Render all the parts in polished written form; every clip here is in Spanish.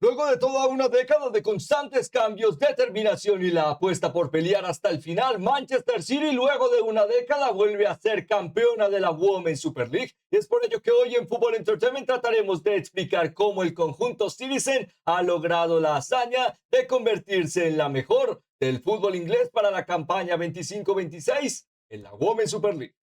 Luego de toda una década de constantes cambios, determinación y la apuesta por pelear hasta el final, Manchester City luego de una década vuelve a ser campeona de la Women's Super League. Y es por ello que hoy en Fútbol Entertainment trataremos de explicar cómo el conjunto Citizen ha logrado la hazaña de convertirse en la mejor del fútbol inglés para la campaña 25-26 en la Women's Super League.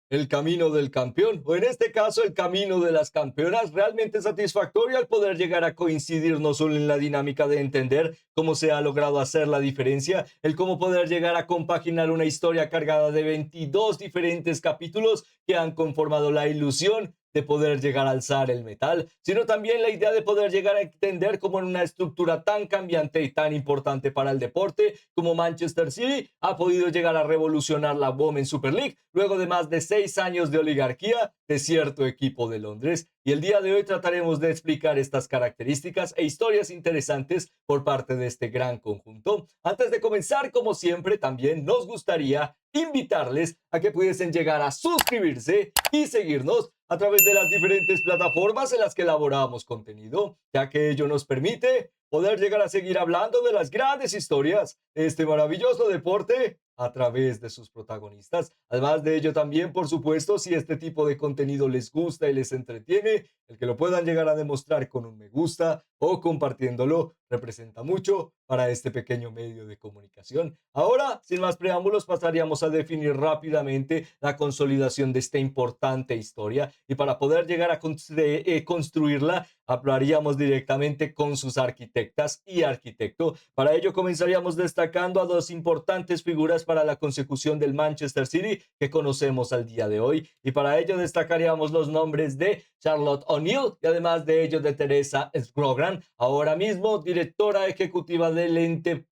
El camino del campeón, o en este caso el camino de las campeonas, realmente satisfactorio al poder llegar a coincidir no solo en la dinámica de entender cómo se ha logrado hacer la diferencia, el cómo poder llegar a compaginar una historia cargada de 22 diferentes capítulos que han conformado la ilusión de poder llegar a alzar el metal, sino también la idea de poder llegar a entender cómo en una estructura tan cambiante y tan importante para el deporte como Manchester City ha podido llegar a revolucionar la Women's Super League luego de más de 6 años de oligarquía de cierto equipo de Londres. Y el día de hoy trataremos de explicar estas características e historias interesantes por parte de este gran conjunto. Antes de comenzar, como siempre, también nos gustaría invitarles a que pudiesen llegar a suscribirse y seguirnos a través de las diferentes plataformas en las que elaboramos contenido, ya que ello nos permite poder llegar a seguir hablando de las grandes historias de este maravilloso deporte a través de sus protagonistas. Además de ello también, por supuesto, si este tipo de contenido les gusta y les entretiene, el que lo puedan llegar a demostrar con un me gusta o compartiéndolo representa mucho para este pequeño medio de comunicación. Ahora, sin más preámbulos, pasaríamos a definir rápidamente la consolidación de esta importante historia y para poder llegar a construirla, hablaríamos directamente con sus arquitectas y arquitecto. Para ello comenzaríamos destacando a dos importantes figuras para la consecución del Manchester City que conocemos al día de hoy y para ello destacaríamos los nombres de Charlotte O'Neill y además de ello de Teresa Scrogran, ahora mismo directora ejecutiva del ente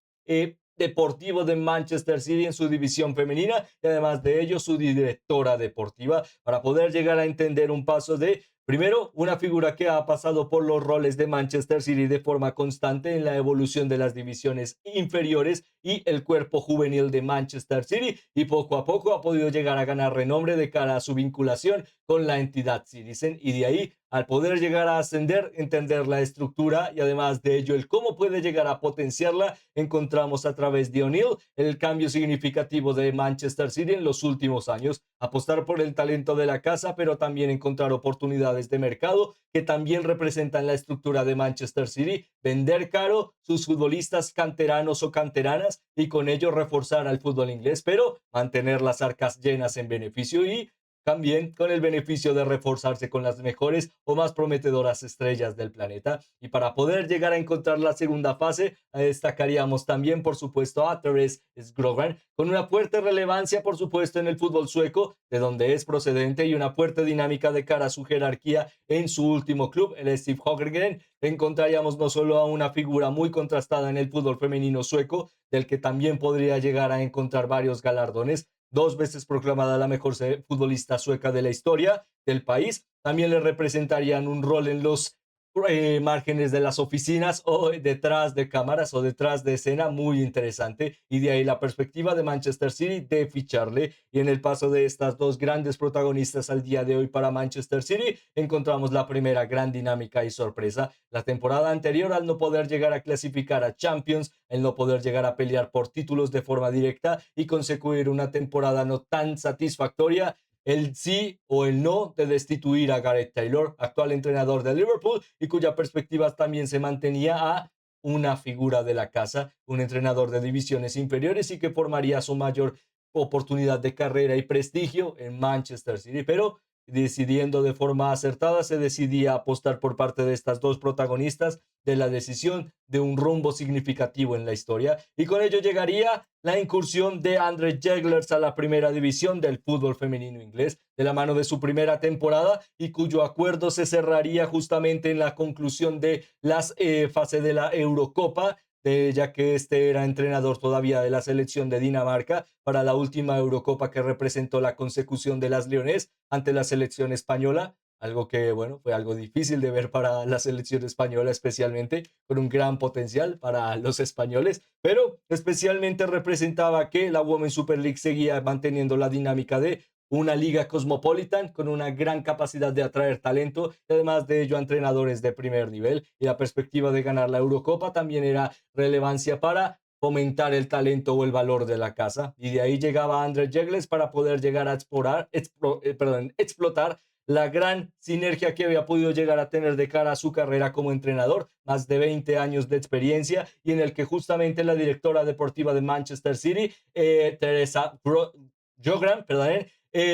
deportivo de Manchester City en su división femenina y además de ello su directora deportiva para poder llegar a entender un paso de primero, una figura que ha pasado por los roles de Manchester City de forma constante en la evolución de las divisiones inferiores y el cuerpo juvenil de Manchester City y poco a poco ha podido llegar a ganar renombre de cara a su vinculación con la entidad Citizen y de ahí al poder llegar a ascender, entender la estructura y además de ello el cómo puede llegar a potenciarla, encontramos a través de O'Neill el cambio significativo de Manchester City en los últimos años, apostar por el talento de la casa, pero también encontrar oportunidades de mercado que también representan la estructura de Manchester City, vender caro sus futbolistas canteranos o canteranas y con ello reforzar al fútbol inglés, pero mantener las arcas llenas en beneficio y también con el beneficio de reforzarse con las mejores o más prometedoras estrellas del planeta. Y para poder llegar a encontrar la segunda fase, destacaríamos también, por supuesto, a Therese Skrogran, con una fuerte relevancia, por supuesto, en el fútbol sueco, de donde es procedente, y una fuerte dinámica de cara a su jerarquía en su último club, el Steve Hogren. Encontraríamos no solo a una figura muy contrastada en el fútbol femenino sueco, del que también podría llegar a encontrar varios galardones, 2 veces proclamada la mejor futbolista sueca de la historia del país. También le representarían un rol en los márgenes de las oficinas o detrás de cámaras o detrás de escena muy interesante y de ahí la perspectiva de Manchester City de ficharle y en el paso de estas dos grandes protagonistas al día de hoy para Manchester City encontramos la primera gran dinámica y sorpresa. La temporada anterior al no poder llegar a clasificar a Champions, el no poder llegar a pelear por títulos de forma directa y conseguir una temporada no tan satisfactoria, el sí o el no de destituir a Gareth Taylor, actual entrenador de Liverpool, y cuya perspectiva también se mantenía a una figura de la casa, un entrenador de divisiones inferiores y que formaría su mayor oportunidad de carrera y prestigio en Manchester City, pero decidiendo de forma acertada, se decidía apostar por parte de estas dos protagonistas de la decisión de un rumbo significativo en la historia y con ello llegaría la incursión de Andre Jeglers a la primera división del fútbol femenino inglés de la mano de su primera temporada y cuyo acuerdo se cerraría justamente en la conclusión de las fase de la Eurocopa, ya que este era entrenador todavía de la selección de Dinamarca para la última Eurocopa que representó la consecución de las Leones ante la selección española, algo que, bueno, fue algo difícil de ver para la selección española, especialmente con un gran potencial para los españoles, pero especialmente representaba que la Women's Super League seguía manteniendo la dinámica de una liga cosmopolitan con una gran capacidad de atraer talento y además de ello a entrenadores de primer nivel. Y la perspectiva de ganar la Eurocopa también era relevancia para fomentar el talento o el valor de la casa. Y de ahí llegaba André Jegles para poder llegar a explotar la gran sinergia que había podido llegar a tener de cara a su carrera como entrenador, más de 20 años de experiencia, y en el que justamente la directora deportiva de Manchester City, Teresa Jogran, perdón,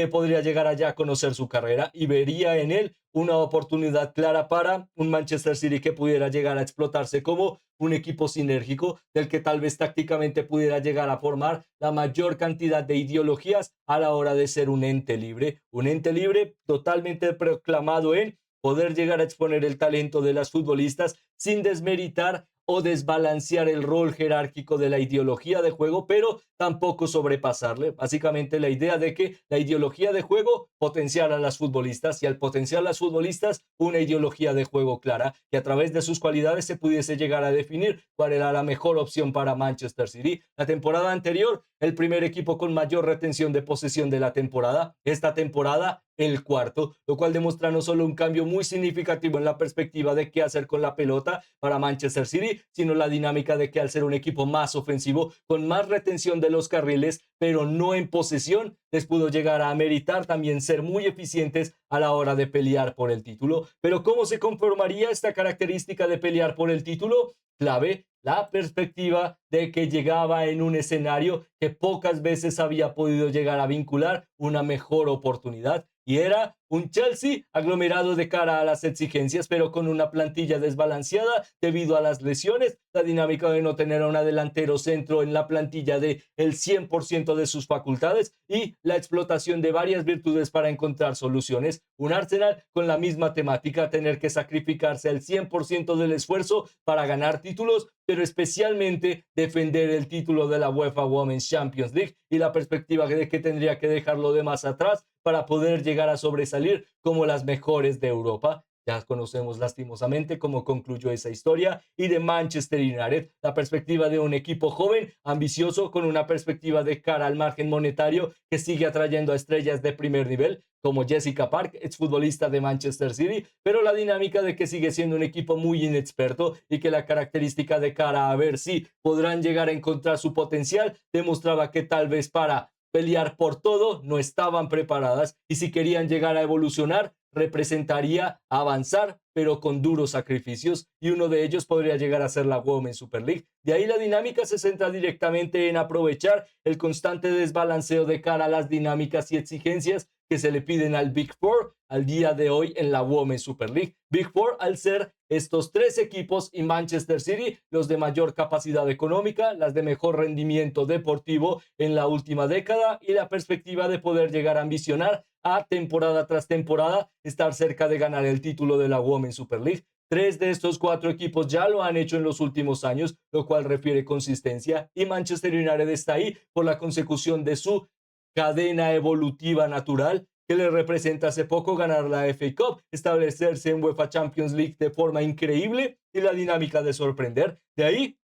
podría llegar allá a conocer su carrera y vería en él una oportunidad clara para un Manchester City que pudiera llegar a explotarse como un equipo sinérgico del que tal vez tácticamente pudiera llegar a formar la mayor cantidad de ideologías a la hora de ser un ente libre totalmente proclamado en poder llegar a exponer el talento de las futbolistas sin desmeritar o desbalancear el rol jerárquico de la ideología de juego, pero tampoco sobrepasarle. Básicamente la idea de que la ideología de juego potenciara a las futbolistas y al potenciar a las futbolistas una ideología de juego clara, que a través de sus cualidades se pudiese llegar a definir cuál era la mejor opción para Manchester City. La temporada anterior, el primer equipo con mayor retención de posesión de la temporada. Esta temporada, el cuarto, lo cual demuestra no solo un cambio muy significativo en la perspectiva de qué hacer con la pelota para Manchester City, sino la dinámica de que al ser un equipo más ofensivo, con más retención de los carriles, pero no en posesión, les pudo llegar a meritar también ser muy eficientes a la hora de pelear por el título. Pero ¿cómo se conformaría esta característica de pelear por el título? Clave, la perspectiva de que llegaba en un escenario que pocas veces había podido llegar a vincular una mejor oportunidad, y era un Chelsea aglomerado de cara a las exigencias, pero con una plantilla desbalanceada debido a las lesiones, la dinámica de no tener a un delantero centro en la plantilla de el 100% de sus facultades y la explotación de varias virtudes para encontrar soluciones. Un Arsenal con la misma temática, tener que sacrificarse el 100% del esfuerzo para ganar títulos, pero especialmente defender el título de la UEFA Women's Champions League y la perspectiva de que tendría que dejarlo de más atrás para poder llegar a sobresalir como las mejores de Europa. Ya conocemos lastimosamente cómo concluyó esa historia. Y de Manchester United, la perspectiva de un equipo joven, ambicioso, con una perspectiva de cara al margen monetario que sigue atrayendo a estrellas de primer nivel, como Jessica Park, exfutbolista de Manchester City, pero la dinámica de que sigue siendo un equipo muy inexperto y que la característica de cara a ver si podrán llegar a encontrar su potencial demostraba que tal vez para pelear por todo no estaban preparadas, y si querían llegar a evolucionar representaría avanzar, pero con duros sacrificios, y uno de ellos podría llegar a ser la Women's Super League. De ahí la dinámica se centra directamente en aprovechar el constante desbalanceo de cara a las dinámicas y exigencias que se le piden al Big Four al día de hoy en la Women's Super League. Big Four al ser estos tres equipos y Manchester City los de mayor capacidad económica, las de mejor rendimiento deportivo en la última década y la perspectiva de poder llegar a ambicionar a temporada tras temporada estar cerca de ganar el título de la Women's Super League. Tres de estos cuatro equipos ya lo han hecho en los últimos años, lo cual refiere consistencia, y Manchester United está ahí por la consecución de su cadena evolutiva natural que le representa hace poco ganar la FA Cup, establecerse en UEFA Champions League de forma increíble y la dinámica de sorprender. De ahí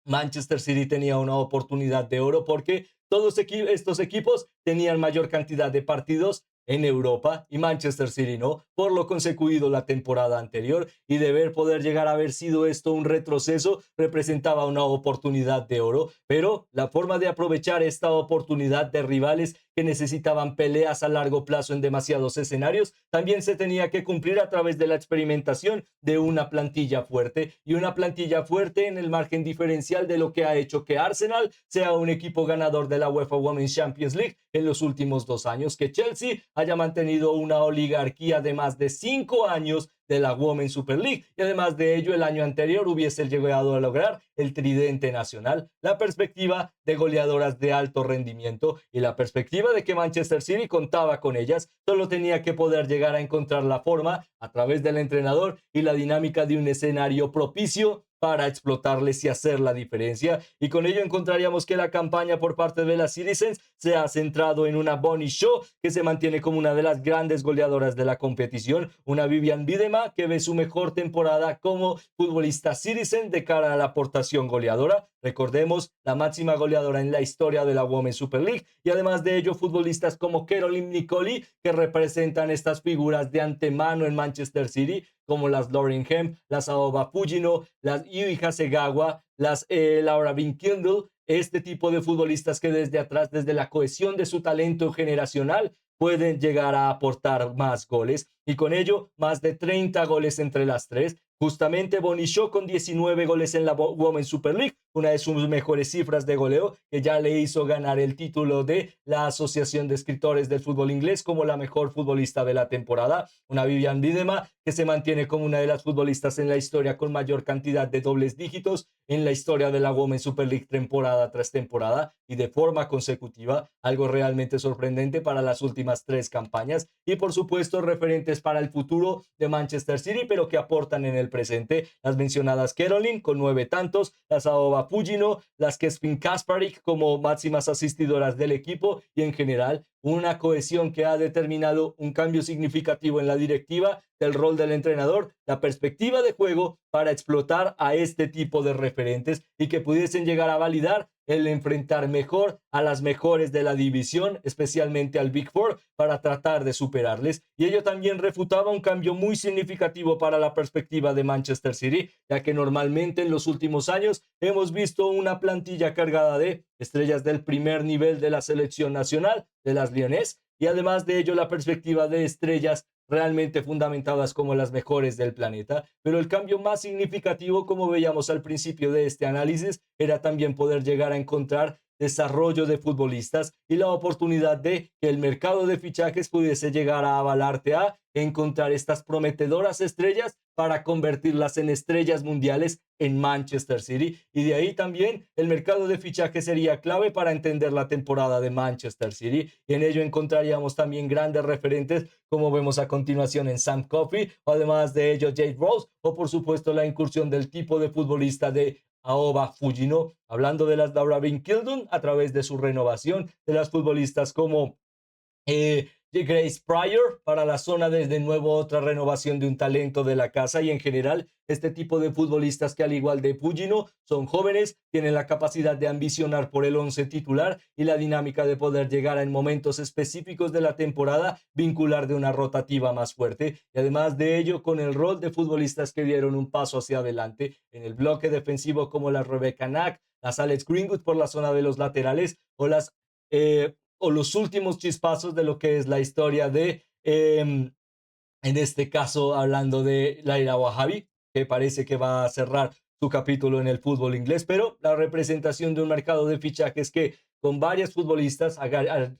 Manchester City tenía una oportunidad de oro porque todos estos equipos tenían mayor cantidad de partidos en Europa y Manchester City no, por lo consecuido la temporada anterior, y de ver poder llegar a haber sido esto un retroceso representaba una oportunidad de oro, pero la forma de aprovechar esta oportunidad de rivales que necesitaban peleas a largo plazo en demasiados escenarios también se tenía que cumplir a través de la experimentación de una plantilla fuerte, y una plantilla fuerte en el margen diferencial de lo que ha hecho que Arsenal sea un equipo ganador de la UEFA Women's Champions League en los últimos 2 años, que Chelsea haya mantenido una oligarquía de más de 5 años de la Women's Super League, y además de ello el año anterior hubiese llegado a lograr el tridente nacional, la perspectiva de goleadoras de alto rendimiento y la perspectiva de que Manchester City contaba con ellas, solo tenía que poder llegar a encontrar la forma a través del entrenador y la dinámica de un escenario propicio para explotarles y hacer la diferencia. Y con ello encontraríamos que la campaña por parte de las Citizens se ha centrado en una Bonnie Shaw, que se mantiene como una de las grandes goleadoras de la competición, una Vivian Miedema, que ve su mejor temporada como futbolista Citizen de cara a la aportación goleadora. Recordemos, la máxima goleadora en la historia de la Women's Super League, y además de ello, futbolistas como Caroline Nicoli, que representan estas figuras de antemano en Manchester City, como las Lauren Hemp, las Aoba Fujino, las Yui Hasegawa, las Laura Binkindle, este tipo de futbolistas que desde atrás, desde la cohesión de su talento generacional, pueden llegar a aportar más goles, y con ello más de 30 goles entre las tres. Justamente Bonnie Shaw con 19 goles en la Women's Super League, una de sus mejores cifras de goleo, que ya le hizo ganar el título de la Asociación de Escritores del Fútbol Inglés como la mejor futbolista de la temporada. Una Vivian Miedema que se mantiene como una de las futbolistas en la historia con mayor cantidad de dobles dígitos en la historia de la Women's Super League temporada tras temporada y de forma consecutiva, algo realmente sorprendente para las últimas 3 campañas, y por supuesto referentes para el futuro de Manchester City, pero que aportan en el presente, las mencionadas Caroline con 9 tantos, las Aoba Fujino, las Kespin Kasparik como máximas asistidoras del equipo, y en general una cohesión que ha determinado un cambio significativo en la directiva, del rol del entrenador, la perspectiva de juego para explotar a este tipo de referentes y que pudiesen llegar a validar el enfrentar mejor a las mejores de la división, especialmente al Big Four, para tratar de superarles. Y ello también refutaba un cambio muy significativo para la perspectiva de Manchester City, ya que normalmente en los últimos años hemos visto una plantilla cargada de estrellas del primer nivel de la selección nacional, de las Lioness, y además de ello la perspectiva de estrellas realmente fundamentadas como las mejores del planeta. Pero el cambio más significativo, como veíamos al principio de este análisis, era también poder llegar a encontrar desarrollo de futbolistas y la oportunidad de que el mercado de fichajes pudiese llegar a avalarte a encontrar estas prometedoras estrellas para convertirlas en estrellas mundiales en Manchester City. Y de ahí también el mercado de fichajes sería clave para entender la temporada de Manchester City, y en ello encontraríamos también grandes referentes como vemos a continuación en Sam Coffey, o además de ello Jade Rose, o por supuesto la incursión del tipo de futbolista de Aoba Fujino, hablando de las Laura Binkildun a través de su renovación, de las futbolistas como de Grace Pryor para la zona, desde nuevo otra renovación de un talento de la casa, y en general este tipo de futbolistas que al igual de Pugino son jóvenes, tienen la capacidad de ambicionar por el 11 titular y la dinámica de poder llegar a, en momentos específicos de la temporada, vincular de una rotativa más fuerte, y además de ello con el rol de futbolistas que dieron un paso hacia adelante en el bloque defensivo como la Rebecca Nack, las Alex Greenwood por la zona de los laterales, o los últimos chispazos de lo que es la historia de, en este caso, hablando de Laila Wahabi, que parece que va a cerrar su capítulo en el fútbol inglés, pero la representación de un mercado de fichajes que con varias futbolistas,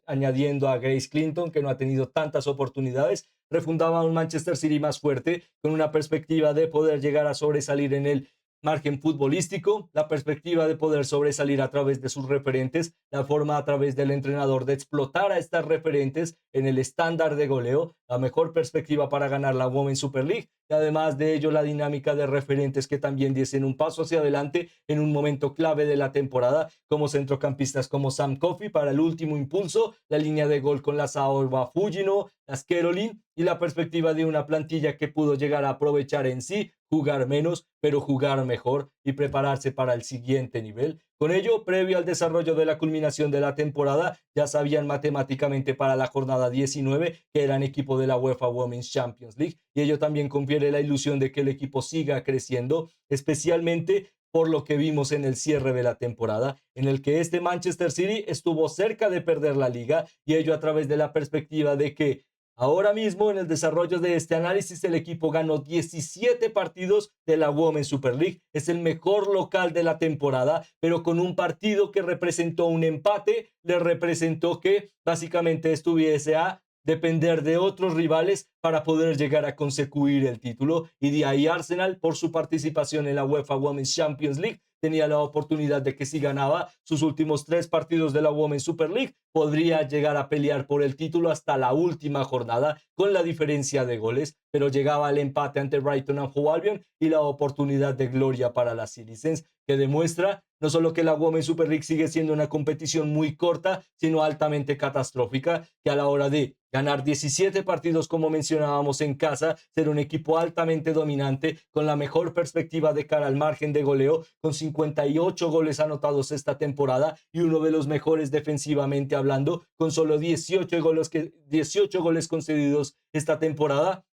añadiendo a Grace Clinton, que no ha tenido tantas oportunidades, refundaba un Manchester City más fuerte, con una perspectiva de poder llegar a sobresalir en el margen futbolístico, la perspectiva de poder sobresalir a través de sus referentes, la forma a través del entrenador de explotar a estas referentes en el estándar de goleo, la mejor perspectiva para ganar la Women's Super League, y además de ello la dinámica de referentes que también diesen un paso hacia adelante en un momento clave de la temporada, como centrocampistas como Sam Coffey para el último impulso, la línea de gol con las Aoba Fujino, las Caroline, y la perspectiva de una plantilla que pudo llegar a aprovechar en sí, jugar menos, pero jugar mejor y prepararse para el siguiente nivel. Con ello, previo al desarrollo de la culminación de la temporada, ya sabían matemáticamente para la jornada 19 que eran equipo de la UEFA Women's Champions League, y ello también confiere la ilusión de que el equipo siga creciendo, especialmente por lo que vimos en el cierre de la temporada, en el que este Manchester City estuvo cerca de perder la liga, y ello a través de la perspectiva de que ahora mismo, en el desarrollo de este análisis, el equipo ganó 17 partidos de la Women's Super League. Es el mejor local de la temporada, pero con un partido que representó un empate, le representó que básicamente estuviese a depender de otros rivales para poder llegar a conseguir el título. Y de ahí Arsenal, por su participación en la UEFA Women's Champions League, tenía la oportunidad de que si ganaba sus últimos 3 partidos de la Women's Super League, podría llegar a pelear por el título hasta la última jornada con la diferencia de goles, pero llegaba el empate ante Brighton and Hove Albion y la oportunidad de gloria para las Citizens, que demuestra no solo que la Women's Super League sigue siendo una competición muy corta, sino altamente catastrófica, que a la hora de ganar 17 partidos, como mencionábamos en casa, ser un equipo altamente dominante, con la mejor perspectiva de cara al margen de goleo, con 58 goles anotados esta temporada y uno de los mejores defensivamente hablando, con solo 18 goles concedidos esta temporada.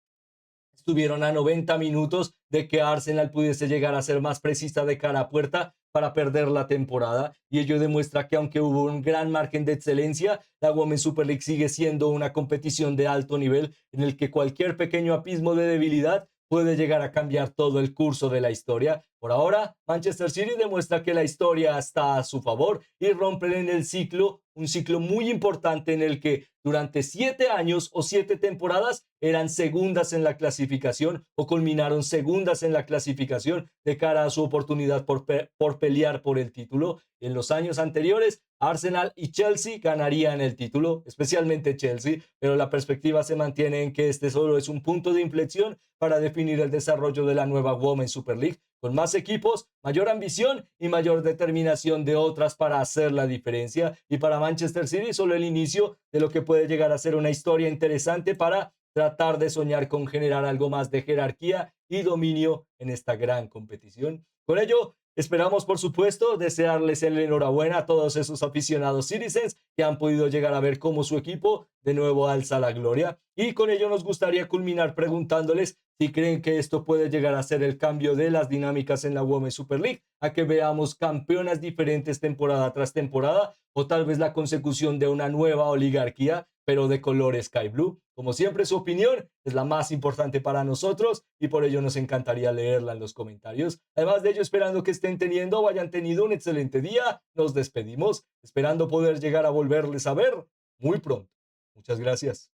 Estuvieron a 90 minutos de que Arsenal pudiese llegar a ser más precisa de cara a puerta para perder la temporada, y ello demuestra que aunque hubo un gran margen de excelencia, la Women's Super League sigue siendo una competición de alto nivel en el que cualquier pequeño abismo de debilidad puede llegar a cambiar todo el curso de la historia. Por ahora, Manchester City demuestra que la historia está a su favor y rompen en el ciclo, un ciclo muy importante en el que durante 7 años o 7 temporadas eran segundas en la clasificación o culminaron segundas en la clasificación de cara a su oportunidad por pelear por el título. En los años anteriores, Arsenal y Chelsea ganarían el título, especialmente Chelsea, pero la perspectiva se mantiene en que este solo es un punto de inflexión para definir el desarrollo de la nueva Women's Super League, con más equipos, mayor ambición y mayor determinación de otras para hacer la diferencia. Y para Manchester City, solo el inicio de lo que puede llegar a ser una historia interesante para tratar de soñar con generar algo más de jerarquía y dominio en esta gran competición. Con ello, esperamos, por supuesto, desearles el enhorabuena a todos esos aficionados Citizens que han podido llegar a ver cómo su equipo de nuevo alza la gloria. Y con ello nos gustaría culminar preguntándoles si creen que esto puede llegar a ser el cambio de las dinámicas en la Women's Super League, a que veamos campeonas diferentes temporada tras temporada, o tal vez la consecución de una nueva oligarquía, pero de color sky blue. Como siempre, su opinión es la más importante para nosotros y por ello nos encantaría leerla en los comentarios. Además de ello, esperando que estén teniendo o hayan tenido un excelente día, nos despedimos, esperando poder llegar a volverles a ver muy pronto. Muchas gracias.